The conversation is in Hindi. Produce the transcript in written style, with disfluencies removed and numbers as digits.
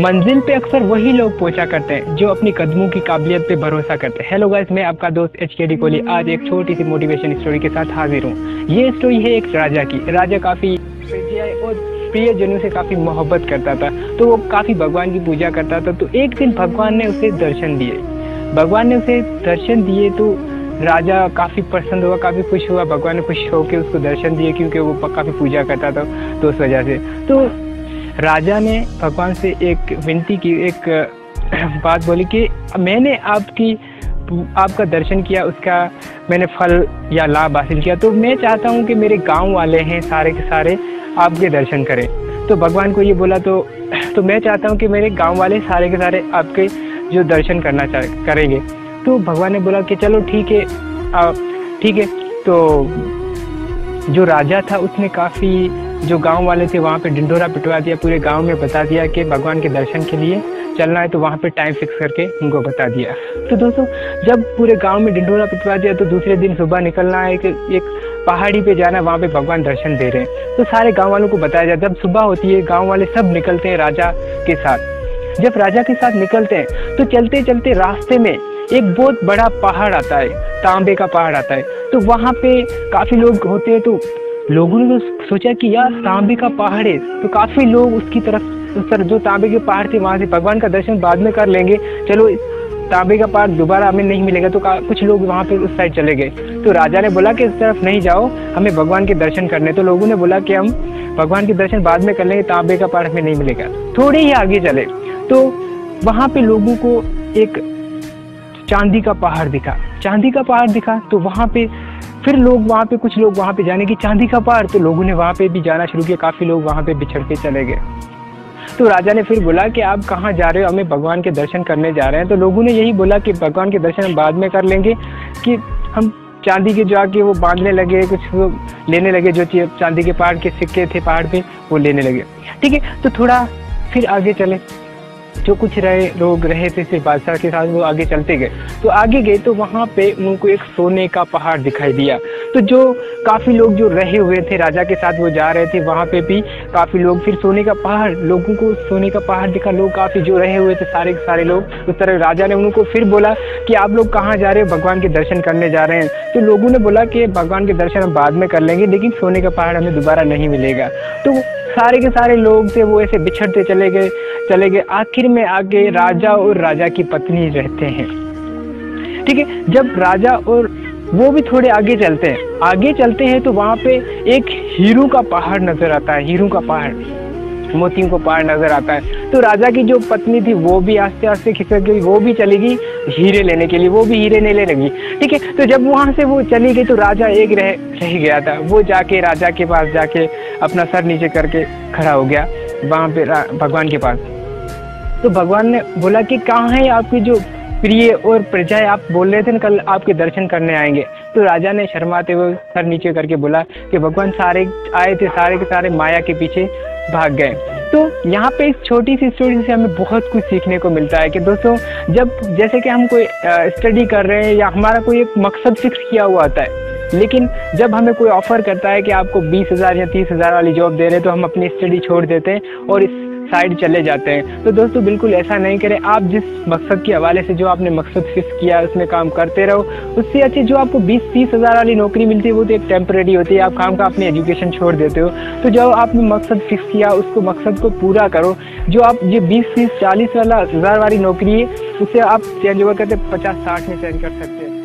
मंजिल पे अक्सर वही लोग पहुंचा करते हैं जो अपनी कदमों की काबिलियत पे भरोसा करते हैं। हेलो गाइस, मैं आपका दोस्त HKD कोहली आज एक छोटी सी मोटिवेशन स्टोरी के साथ हाजिर हूँ। ये स्टोरी है एक राजा की। राजा काफ़ी और प्रियजनों से काफ़ी मोहब्बत करता था, तो वो काफ़ी भगवान की पूजा करता था। तो एक दिन भगवान ने उसे दर्शन दिए। तो राजा काफ़ी प्रसन्न हुआ, काफ़ी खुश हुआ। भगवान ने खुश होकर उसको दर्शन दिए क्योंकि वो काफ़ी पूजा करता था, तो उस वजह से तो राजा ने भगवान से एक विनती की, एक बात बोली कि मैंने आपका दर्शन किया, उसका मैंने फल या लाभ हासिल किया, तो मैं चाहता हूँ कि मेरे गांव वाले हैं सारे के सारे आपके दर्शन करें। तो भगवान को ये बोला तो मैं चाहता हूँ कि मेरे गांव वाले सारे के सारे आपके जो दर्शन करेंगे। तो भगवान ने बोला कि चलो ठीक है। तो जो राजा था उसने काफ़ी जो गांव वाले थे वहाँ पे ढिंढोरा पिटवा दिया, पूरे गांव में बता दिया कि भगवान के दर्शन के लिए चलना है, तो वहाँ पे टाइम फिक्स करके उनको बता दिया। तो दोस्तों, जब पूरे गांव में ढिंढोरा पिटवा दिया तो दूसरे दिन सुबह निकलना है कि एक पहाड़ी पे जाना, वहाँ पे भगवान दर्शन दे रहे हैं। तो सारे गाँव वालों को बताया जाता है। जब सुबह होती है गाँव वाले सब निकलते हैं राजा के साथ। जब राजा के साथ निकलते हैं तो चलते चलते रास्ते में एक बहुत बड़ा पहाड़ आता है, तांबे का पहाड़ आता है। तो वहाँ पे काफ़ी लोग होते हैं, तो लोगों ने तो सोचा कि यार तांबे का पहाड़ है, तो काफ़ी लोग उसकी तरफ, उस तरफ जो तांबे के पहाड़ थे वहाँ से भगवान का दर्शन बाद में कर लेंगे, चलो तांबे का पहाड़ दोबारा हमें नहीं मिलेगा। तो कुछ लोग वहाँ पे उस साइड चले गए। तो राजा ने बोला कि इस तरफ नहीं जाओ, हमें भगवान के दर्शन करने। तो लोगों ने बोला कि हम भगवान के दर्शन बाद में कर लेंगे, तांबे का पहाड़ हमें नहीं मिलेगा। थोड़े ही आगे चले तो वहाँ पे लोगों को एक चांदी का पहाड़ दिखा। तो वहाँ पे फिर कुछ लोग वहाँ पे जाने की, चांदी का पहाड़, तो लोगों ने वहाँ पे भी जाना शुरू किया। काफ़ी लोग वहाँ पे बिछड़ के चले गए। तो राजा ने फिर बोला कि आप कहाँ जा रहे हो? हमें भगवान के दर्शन करने जा रहे हैं। तो लोगों ने यही बोला कि भगवान के दर्शन हम बाद में कर लेंगे, कि हम चांदी के जाके वो बांधने लगे, कुछ वो लेने लगे, जो चांदी के पहाड़ के सिक्के थे पहाड़ पे वो लेने लगे। ठीक है, तो थोड़ा फिर आगे चले। जो कुछ लोग रहे थे सिर्फ बादशाह के साथ, वो आगे चलते गए। तो आगे गए तो वहाँ पे उनको एक सोने का पहाड़ दिखाई दिया। तो जो काफ़ी लोग जो रहे हुए थे राजा के साथ वो जा रहे थे, वहाँ पे भी काफ़ी लोग, फिर लोगों को सोने का पहाड़ दिखा। लोग काफ़ी जो रहे हुए थे सारे के सारे लोग उस तरह। राजा ने उनको फिर बोला कि आप लोग कहाँ जा रहे हो? भगवान के दर्शन करने जा रहे हैं। तो लोगों ने बोला कि भगवान के दर्शन हम बाद में कर लेंगे, लेकिन सोने का पहाड़ हमें दोबारा नहीं मिलेगा। तो सारे के सारे लोग थे वो ऐसे बिछड़ते चले गए। आखिर में आगे राजा और राजा की पत्नी रहते हैं। ठीक है, जब राजा और वो भी थोड़े आगे चलते हैं तो वहाँ पे एक हीरू का पहाड़ नजर आता है, मोतियों का पहाड़ नजर आता है। तो राजा की जो पत्नी थी वो भी आस्ते आस्ते खिसक गई, वो भी चली गई हीरे लेने के लिए, वो भी हीरे लेने लगी। ठीक है, तो जब वहां से वो चली गई तो राजा एक रह गया था। वो जाके राजा के पास जाके अपना सर नीचे करके खड़ा हो गया वहां पे भगवान के पास। तो भगवान ने बोला कि कहाँ है आपकी जो प्रिय और प्रजा है? आप बोल रहे थे ना कल आपके दर्शन करने आएंगे। तो राजा ने शर्माते हुए सर नीचे करके बोला कि भगवान सारे आए थे, सारे के सारे माया के पीछे भाग गए। तो यहाँ पे एक छोटी सी स्टोरी से हमें बहुत कुछ सीखने को मिलता है कि दोस्तों, जैसे कि हम कोई स्टडी कर रहे हैं या हमारा कोई एक मकसद फिक्स किया हुआ होता है, लेकिन जब हमें कोई ऑफर करता है कि आपको 20,000 या 30,000 वाली जॉब दे रहे हैं, तो हम अपनी स्टडी छोड़ देते हैं और इस साइड चले जाते हैं। तो दोस्तों बिल्कुल ऐसा नहीं करें। आप जिस मकसद के हवाले से जो आपने मकसद फिक्स किया है उसमें काम करते रहो। उससे अच्छी जो आपको 20-30 हज़ार वाली नौकरी मिलती है वो तो एक टेम्परेरी होती है, आप काम का अपनी एजुकेशन छोड़ देते हो। तो जो आपने मकसद फिक्स किया उसको मकसद को पूरा करो। जो आप ये 20-30-40 वाला हज़ार वाली नौकरी है उससे आप चेंज ओवर करते 50-60 में चेंज कर सकते हैं।